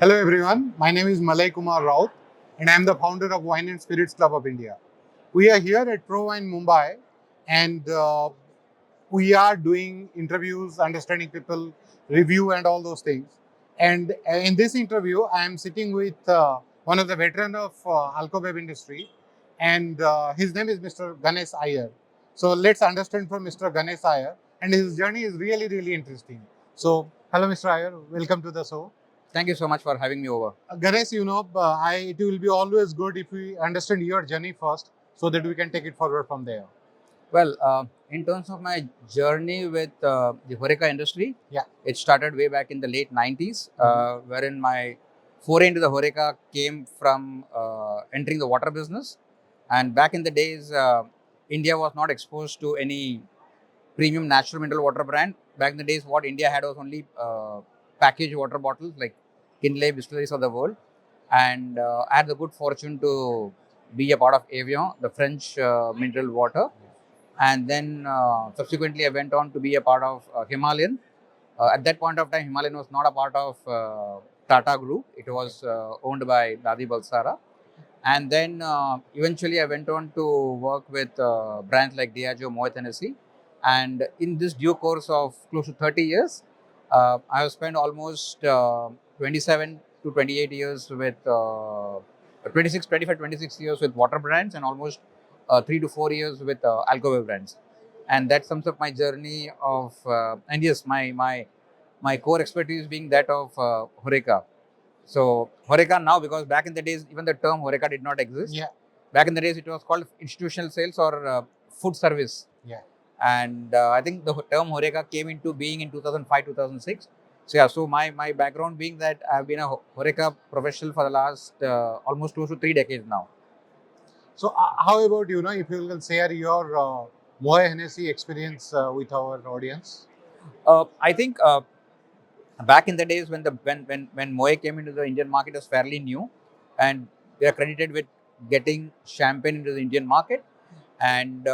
Hello everyone, my name is Malay Kumar Raut and I am the founder of Wine and Spirits Club of India. We are here at Pro Wine Mumbai and we are doing interviews, understanding people, review and all those things. And in this interview, I am sitting with one of the veteran of Alcobeb industry and his name is Mr. Ganesh Iyer. So let's understand from Mr. Ganesh Iyer, and his journey is really interesting. So hello Mr. Iyer, welcome to the show. Thank you so much for having me over. Ganesh, it will be always good if we understand your journey first so that we can take it forward from there. Well, in terms of my journey with the Horeca industry, Yeah. it started way back in the late 90s, wherein my foray into the Horeca came from entering the water business. And back in the days, India was not exposed to any premium natural mineral water brand. Back in the days, what India had was only packaged water bottles like Kinley, distilleries of the world. And I had the good fortune to be a part of Evian, the French mineral water. And then subsequently, I went on to be a part of Himalayan. At that point of time, Himalayan was not a part of Tata Group. It was owned by Dadi Balsara. And then eventually, I went on to work with brands like Diageo, Moet Hennessy. And in this due course of close to 30 years, I have spent almost 27 to 28 years with 26 years with water brands and almost 3 to 4 years with alcohol brands. And that sums up my journey of, and yes, my core expertise being that of Horeca. So Horeca now, because back in the days, even the term Horeca did not exist. Yeah. Back in the days, it was called institutional sales or food service. Yeah. And I think the term Horeca came into being in 2005, 2006. So yeah, so my background being that I've been a Horeca professional for the last almost close to 3 decades now. So how about if you will share your Moe Hennessy experience with our audience? I think back in the days when Moe came into the Indian market, it was fairly new, and they are credited with getting champagne into the Indian market. And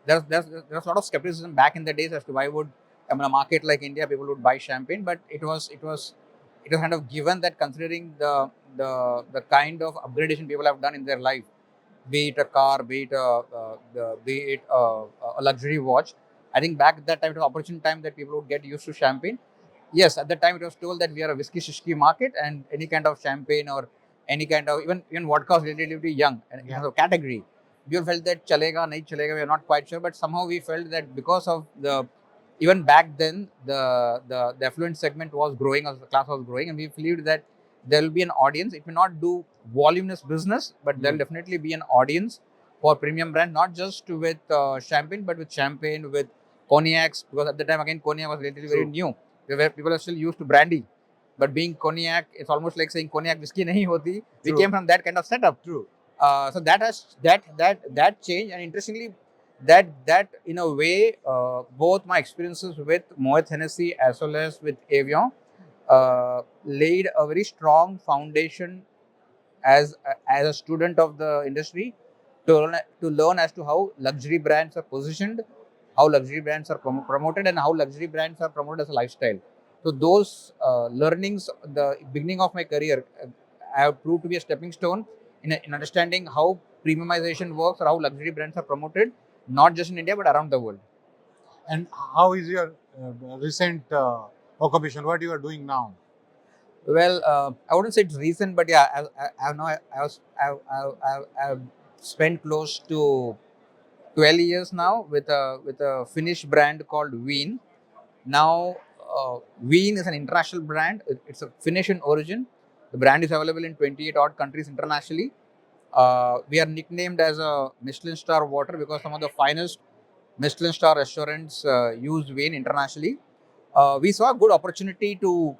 there's a lot of skepticism back in the days as to why would in a market like India people would buy champagne, but it was kind of given that considering the kind of upgradation people have done in their life, be it a car, be it a luxury watch. I think back at that time it was opportune time that people would get used to champagne. Yes, at the time it was told that we are a whiskey shishki market, and any kind of champagne or any kind of even vodka was relatively young and in terms of category. We all felt that chalega, nahi chalega. We are not quite sure, but somehow we felt that because of the even back then the affluent segment was growing, as the class was growing, and we believed that there will be an audience. It may not do voluminous business, but there will definitely be an audience for premium brand, not just with champagne, but with champagne, with cognacs, because at the time again cognac was relatively very new. Where people are still used to brandy, but being cognac, it's almost like saying cognac whiskey nahi hoti. We came from that kind of setup. True. So that has that changed, and interestingly, that in a way, both my experiences with Moet Hennessy as well as with Evian laid a very strong foundation as a student of the industry to learn as to how luxury brands are positioned, how luxury brands are promoted, and how luxury brands are promoted as a lifestyle. So those learnings, the beginning of my career, have proved to be a stepping stone in understanding how premiumization works or how luxury brands are promoted, not just in India but around the world. And how is your recent occupation? What you are doing now? Well, I wouldn't say it's recent, but yeah, I know I've spent close to 12 years now with a Finnish brand called VEEN. Now, VEEN is an international brand. It's a Finnish in origin. The brand is available in 28 odd countries internationally. We are nicknamed as a Michelin star water because some of the finest Michelin star restaurants use VEEN internationally. We saw a good opportunity to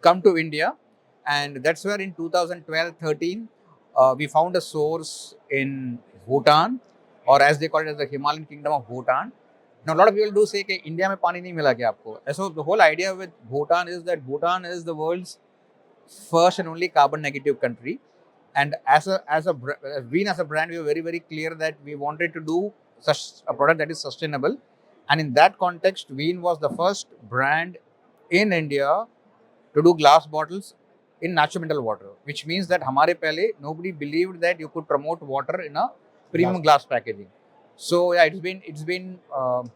come to India, and that's where in 2012-13 we found a source in Bhutan, or as they call it, as the Himalayan kingdom of Bhutan. Now, a lot of people do say that India में पानी नहीं मिला क्या आपको? So the whole idea with Bhutan is that Bhutan is the world's first and only carbon negative country. And VEEN as a brand, we were very clear that we wanted to do such a product that is sustainable. And in that context, VEEN was the first brand in India to do glass bottles in natural mineral water, which means that हमारे पहले nobody believed that you could promote water in a premium glass packaging. So yeah, it's been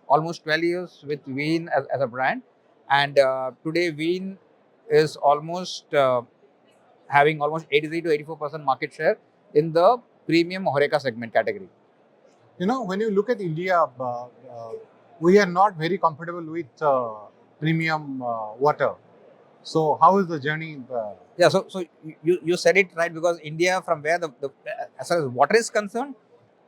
almost 12 years with VEEN as a brand, and today VEEN is almost having almost 83 to 84% market share in the premium Horeca segment category. You know, when you look at India, we are not very comfortable with premium water. So how is the journey? Yeah, so you said it right, because India, from where the as far as water is concerned,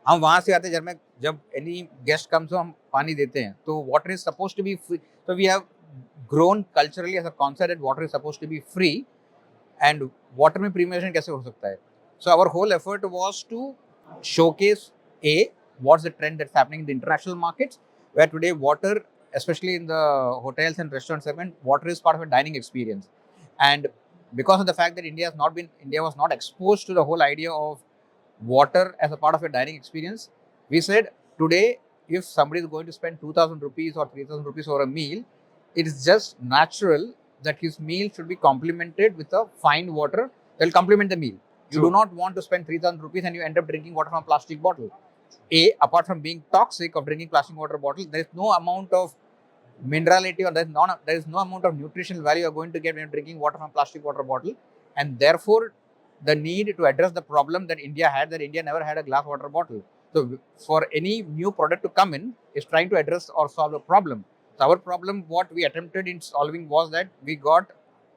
हम वहाँ से आते हैं, जब any guest comes, हम पानी देते हैं, तो water is supposed to be free. So we have grown culturally as a concept that water is supposed to be free, and water में premiumization कैसे हो सकता है? So our whole effort was to showcase what's the trend that's happening in the international markets, where today water, especially in the hotels and restaurant segment, water is part of a dining experience. And because of the fact that India was not exposed to the whole idea of water as a part of a dining experience, we said today, if somebody is going to spend 2,000 rupees or 3,000 rupees for a meal, it is just natural that his meal should be complemented with a fine water that will complement the meal. You do not want to spend 3,000 rupees and you end up drinking water from a plastic bottle. Apart from being toxic of drinking plastic water bottle, there is no amount of minerality, or there is no amount of nutritional value you are going to get when you're drinking water from plastic water bottle. And therefore, the need to address the problem that India never had a glass water bottle. So for any new product to come in, is trying to address or solve a problem. So our problem, what we attempted in solving, was that we got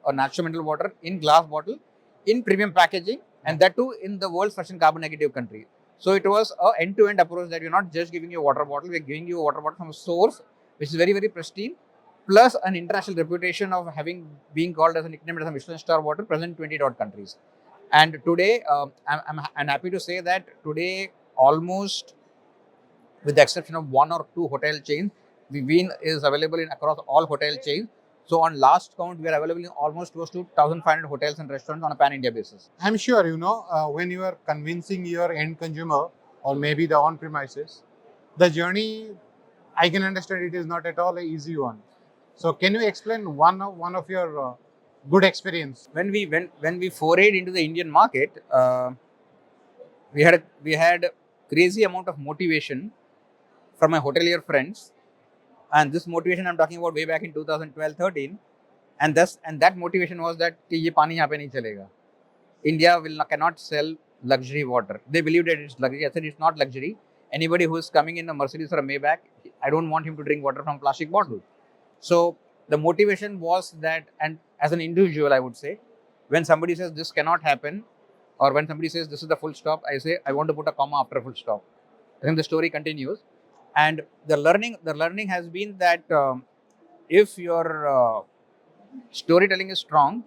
a natural mineral water in glass bottle, in premium packaging, and that too in the world's first carbon negative country. So it was a end-to-end approach, that we're not just giving you a water bottle, we're giving you a water bottle from a source which is very, very pristine, plus an international reputation of being called as a nickname as a Michelin star water, present in 20 odd countries. And today, I'm happy to say that today, almost with the exception of one or two hotel chains, VEEN is available across all hotel chains. So on last count, we are available in almost close to 1,500 hotels and restaurants on a pan-India basis. I'm sure, when you are convincing your end consumer or maybe the on-premises, the journey, I can understand it is not at all an easy one. So can you explain one of your good experience? When we forayed into the Indian market, we had crazy amount of motivation from my hotelier friends, and this motivation I'm talking about way back in 2012-13, and that motivation was that कि ये पानी यहाँ पे नहीं चलेगा. India cannot sell luxury water. They believe that it's luxury. I said it's not luxury. Anybody who is coming in a Mercedes or a Maybach, I don't want him to drink water from plastic bottle. So the motivation was that, and as an individual, I would say, when somebody says this cannot happen, or when somebody says this is the full stop, I say I want to put a comma after a full stop. Then the story continues, and the learning has been that if your storytelling is strong,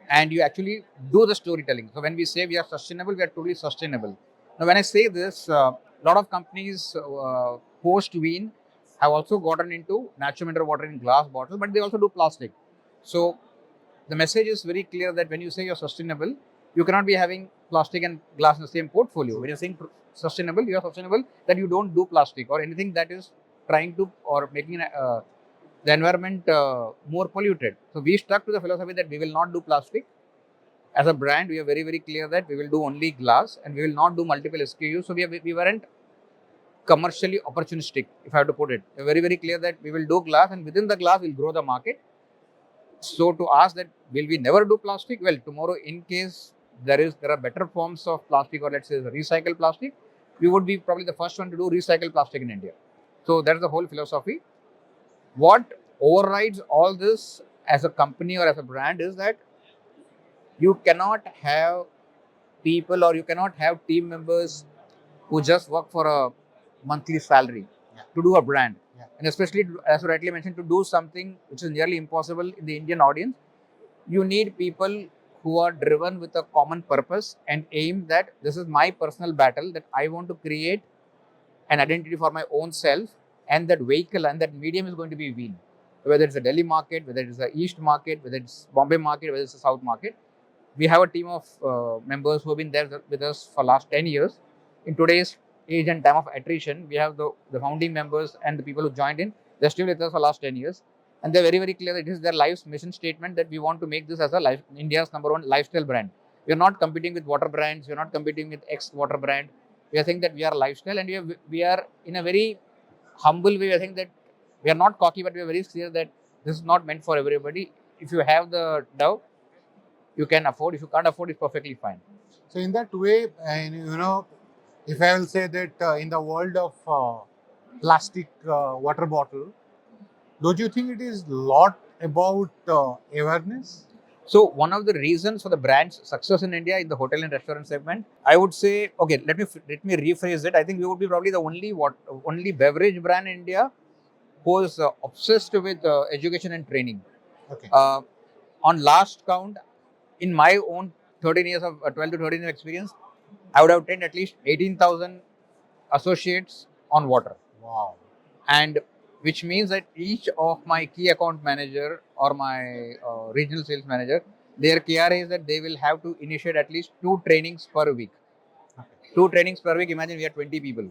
and you actually do the storytelling. So when we say we are sustainable, we are totally sustainable. Now, when I say this, a lot of companies post VEEN have also gotten into natural mineral water in glass bottle, but they also do plastic. So the message is very clear that when you say you're sustainable, you cannot be having plastic and glass in the same portfolio. When you're saying sustainable, you are sustainable that you don't do plastic or anything that is trying to or making the environment more polluted. So we stuck to the philosophy that we will not do plastic. As a brand, we are very, very clear that we will do only glass and we will not do multiple SKUs. So we weren't commercially opportunistic, if I have to put it. We're very, very clear that we will do glass, and within the glass, we'll grow the market. So to ask that, will we never do plastic? Well, tomorrow, in case there are better forms of plastic, or let's say recycled plastic, we would be probably the first one to do recycled plastic in India. So that's the whole philosophy. What overrides all this as a company or as a brand is that you cannot have people, or you cannot have team members who just work for a monthly salary to do a brand. Yeah. And especially, as you rightly mentioned, to do something which is nearly impossible in the Indian audience, you need people who are driven with a common purpose and aim that this is my personal battle, that I want to create an identity for my own self, and that vehicle and that medium is going to be VEEN. Whether it's a Delhi market, whether it's the East market, whether it's Bombay market, whether it's the South market. We have a team of members who have been there with us for last 10 years. In today's age and time of attrition, we have the founding members and the people who joined in. They're still with us for last 10 years. And they're very, very clear that it is their life's mission statement that we want to make this as a India's #1 lifestyle brand. We are not competing with water brands. We are not competing with X water brand. We are saying that we are lifestyle, and we are in a very humble way. I think that we are not cocky, but we are very clear that this is not meant for everybody. If you have the doubt, you can afford. If you can't afford, it's perfectly fine. So in that way, and if I will say that in the world of plastic water bottle, don't you think it is lot about awareness? So one of the reasons for the brand's success in India in the hotel and restaurant segment, I would say, okay, let me rephrase it. I think we would be probably the only beverage brand in India who is obsessed with education and training. Okay. On last count, in my own 13 years of 12 to 13 years experience, I would have trained at least 18,000 associates on water. Wow. And which means that each of my key account manager or my regional sales manager, their KRA is that they will have to initiate at least 2 trainings per week. Okay. 2 trainings per week. Imagine we are 20 people,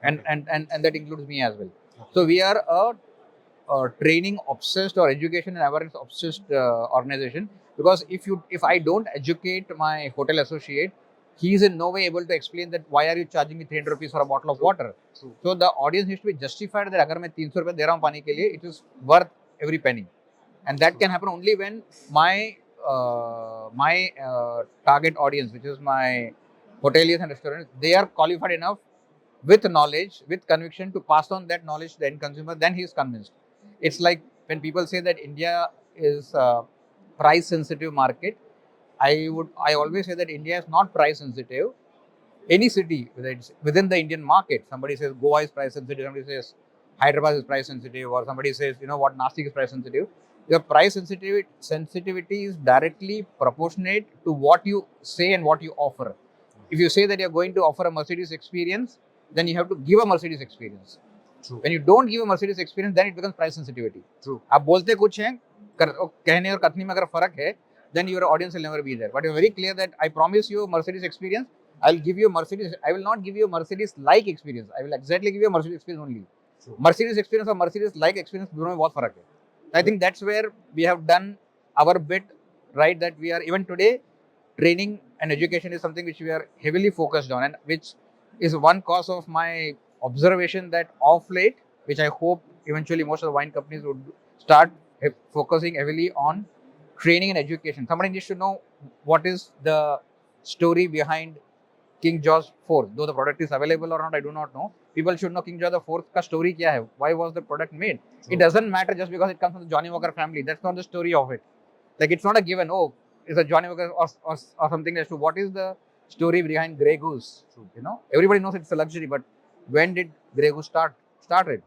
and Okay. and that includes me as well. Okay. So we are a training obsessed or education and awareness obsessed organization, because if I don't educate my hotel associate, he is in no way able to explain that why are you charging me 300 rupees for a bottle of water. True. So the audience needs to be justified that agar main 300 रुपए दे रहा हूँ पानी के लिए, it is worth every penny, and that can happen only when my target audience, which is my hoteliers and restaurants, they are qualified enough with knowledge, with conviction to pass on that knowledge to the end consumer. Then he is convinced. It's like when people say that India is a price sensitive market. I always say that India is not price sensitive. Any city, whether it's within the Indian market, somebody says Goa is price sensitive, somebody says Hyderabad is price sensitive, or somebody says, Nashik is price sensitive. Your price sensitivity is directly proportionate to what you say and what you offer. If you say that you're going to offer a Mercedes experience, then you have to give a Mercedes experience. True. When you don't give a Mercedes experience, then it becomes price sensitivity. True. आप बोलते कुछ हैं, कहने और कथनी में अगर फर्क है, then your audience will never be there. But you're very clear that I promise you a Mercedes experience. I'll give you a Mercedes. I will not give you a Mercedes-like experience. I will exactly give you a Mercedes experience only. True. Mercedes experience or Mercedes-like experience, दोनों में बहुत फर्क है. I think that's where we have done our bit, right? That we are even today, training and education is something which we are heavily focused on, and which is one cause of my observation that of late, which I hope eventually most of the wine companies would start focusing heavily on training and education. Somebody needs to know what is the story behind King George IV. Though the product is available or not, I do not know. People should know King George IV ka story kya hai. Why was the product made? True. It doesn't matter just because it comes from the Johnny Walker family. That's not the story of it. Like, it's not a given, oh, it's a Johnny Walker or something as to what is the story behind Grey Goose. True. Everybody knows it's a luxury, but when did Grey Goose started?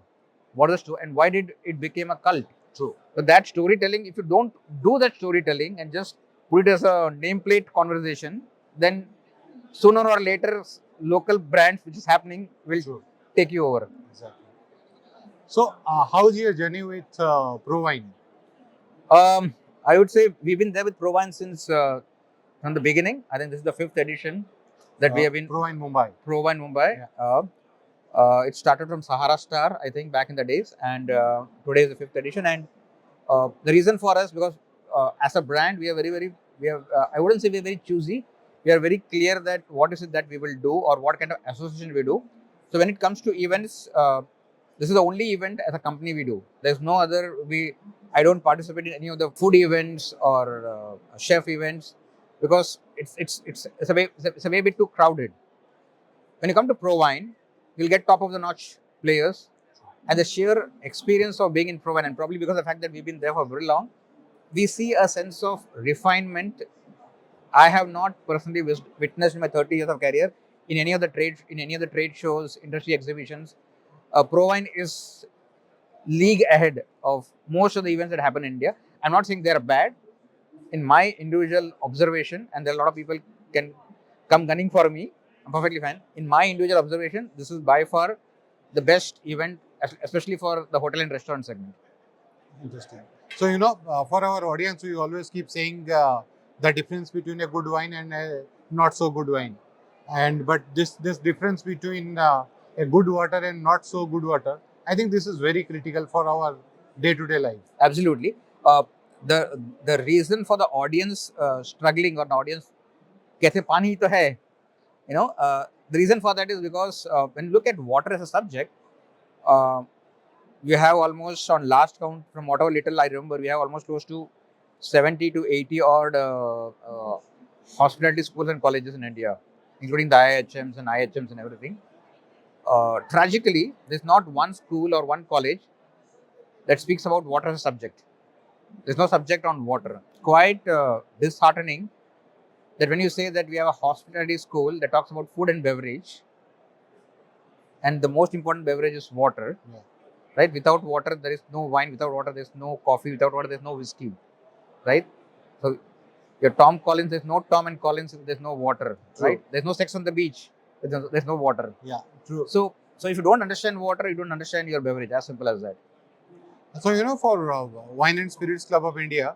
What is the story, and why did it become a cult? True. So that storytelling, if you don't do that storytelling and just put it as a nameplate conversation, then sooner or later, local brands, which is happening, will True. Take you over. Exactly. So, how's your journey with ProWine? I would say we've been there with ProWine since from the beginning. I think this is the 5th edition that we have been. ProWine Mumbai. ProWine Mumbai. Yeah. It started from Sahara Star, I think, back in the days, and today is the 5th edition. And the reason for us, because as a brand, we are I wouldn't say we're very choosy. We are very clear that what is it that we will do or what kind of association we do. So when it comes to events, this is the only event as a company we do. There's no other. I don't participate in any of the food events or chef events, because it's a way bit too crowded. When you come to ProWine, you'll get top of the notch players, and the sheer experience of being in ProWine, and probably because of the fact that we've been there for very long, we see a sense of refinement I have not personally witnessed in my 30 years of career in any of the trade shows, industry exhibitions. ProWine is league ahead of most of the events that happen in India. I'm not saying they're bad. In my individual observation, and there are a lot of people can come gunning for me, I'm perfectly fine. In my individual observation, this is by far the best event, especially for the hotel and restaurant segment. Interesting. So, for our audience, we always keep saying the difference between a good wine and a not so good wine. But this difference between a good water and not so good water, I think this is very critical for our day-to-day life. Absolutely. The reason for the audience struggling, or the audience कैसे पानी तो है, the reason for that is because when you look at water as a subject, uh, we have almost, on last count from whatever little I remember, we have almost close to 70 to 80 odd hospitality schools and colleges in India, including the IHMs and IHMs and everything. Tragically, there's not one school or one college that speaks about water as a subject. There's no subject on water. Quite disheartening that when you say that we have a hospitality school that talks about food and beverage, and the most important beverage is water, right? Without water, there is no wine. Without water, there's no coffee. Without water, there's no whiskey, right? So your Tom Collins, there's no Tom and Collins if there's no water, right? There's no sex on the beach. There's no water. Yeah, true. So if you don't understand water, you don't understand your beverage. As simple as that. So for Wine and Spirits Club of India,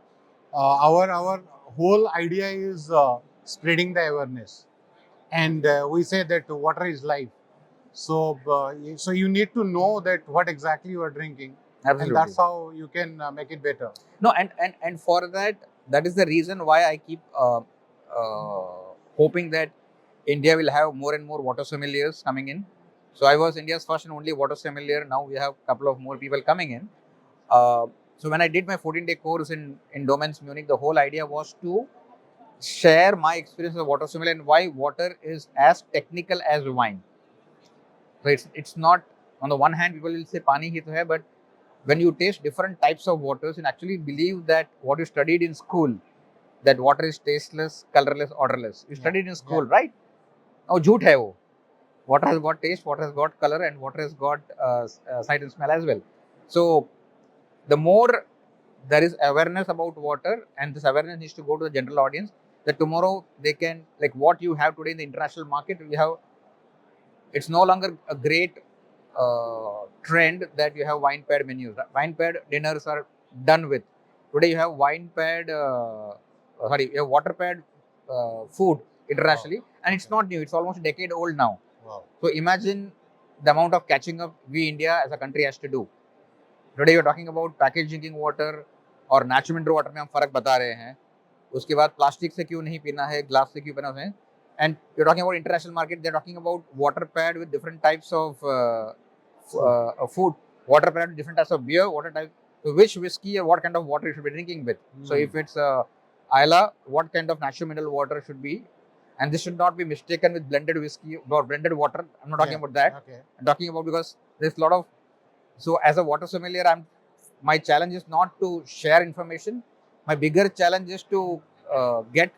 our whole idea is spreading the awareness, and we say that water is life. So so you need to know that what exactly you are drinking, Absolutely. and that's how you can make it better. No, and for that is the reason why I keep hoping that India will have more and more water sommeliers coming in. So I was India's first and only water sommelier. Now we have a couple of more people coming in. So when I did my 14-day course in Domains Munich, the whole idea was to share my experience as a water sommelier and why water is as technical as wine. So it's not, on the one hand, people will say pani hi to hai, but when you taste different types of waters, you actually believe that what you studied in school, that water is tasteless, colorless, odorless. You studied in school, right? Now, jhoot hai wo. Water has got taste, water has got color, and water has got sight and smell as well. So, the more there is awareness about water, and this awareness needs to go to the general audience, that tomorrow they can, like what you have today in the international market, it's no longer a great trend that you have wine paired menus. Wine paired dinners are done with. Today you have you have water paired food internationally, and it's not new. It's almost a decade old now. Wow. So imagine the amount of catching up we India as a country has to do. Today you're talking about packaged drinking water और natural mineral water में हम फर्क बता रहे हैं. उसके बाद plastic से क्यों नहीं पीना है, ग्लास से क्यों पीना है. And you're talking about international market, they're talking about water paired with different types of food, water paired with different types of beer, so which whiskey or what kind of water you should be drinking with. So if it's Isla, what kind of natural mineral water should be, and this should not be mistaken with blended whiskey or blended water. I'm not talking about that. Okay. I'm talking about, because there's a lot of, so as a water sommelier, my challenge is not to share information. My bigger challenge is to get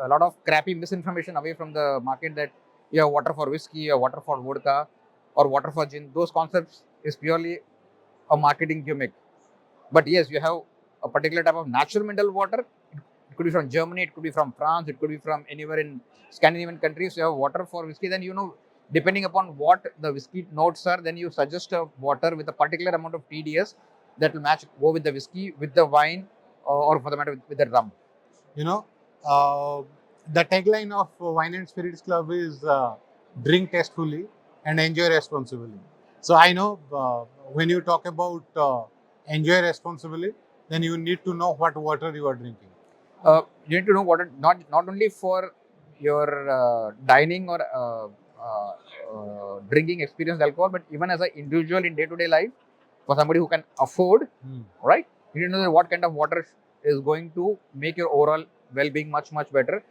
a lot of crappy misinformation away from the market, that you have water for whiskey or water for vodka or water for gin. Those concepts is purely a marketing gimmick. But yes, you have a particular type of natural mineral water. It could be from Germany, it could be from France, it could be from anywhere in Scandinavian countries. You have water for whiskey, then depending upon what the whiskey notes are, then you suggest a water with a particular amount of TDS that will go with the whiskey, with the wine, or for the matter with the rum. The tagline of Wine and Spirits Club is drink tastefully and enjoy responsibly. So I know when you talk about enjoy responsibly, then you need to know what water you are drinking. You need to know water not only for your dining or drinking experience alcohol, but even as an individual in day-to-day life, for somebody who can afford, right? You need to know what kind of water is going to make your overall well-being much better.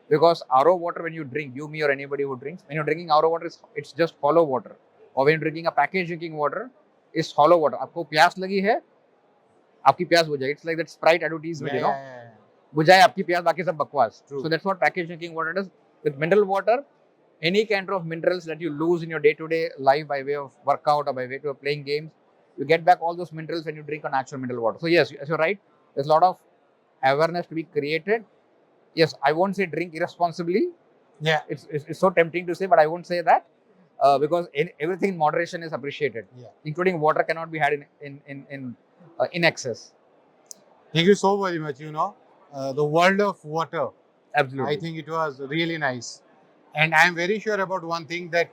Because RO water, when you drink, you, me, or anybody who drinks, when you're drinking RO water, it's just hollow water. Or when you're drinking a packaged drinking water, it's hollow water. आपको प्यास लगी है, आपकी प्यास बुझाई. It's like that Sprite advertisement, बुझाए आपकी प्यास, बाकी सब बकवास. So that's what packaged drinking water does. With mineral water, any kind of minerals that you lose in your day-to-day life by way of workout or by way of playing games, you get back all those minerals when you drink a natural mineral water. So yes, you're right. There's a lot of awareness to be created. Yes, I won't say drink irresponsibly. Yeah, it's so tempting to say, but I won't say that because everything in moderation is appreciated. Yeah. Including water cannot be had in excess. Thank you so very much. The world of water. Absolutely. I think it was really nice, and I am very sure about one thing, that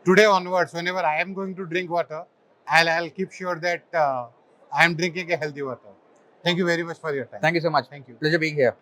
today onwards, whenever I am going to drink water, I'll keep sure that I am drinking a healthy water. Thank you very much for your time. Thank you so much. Thank you. Pleasure being here.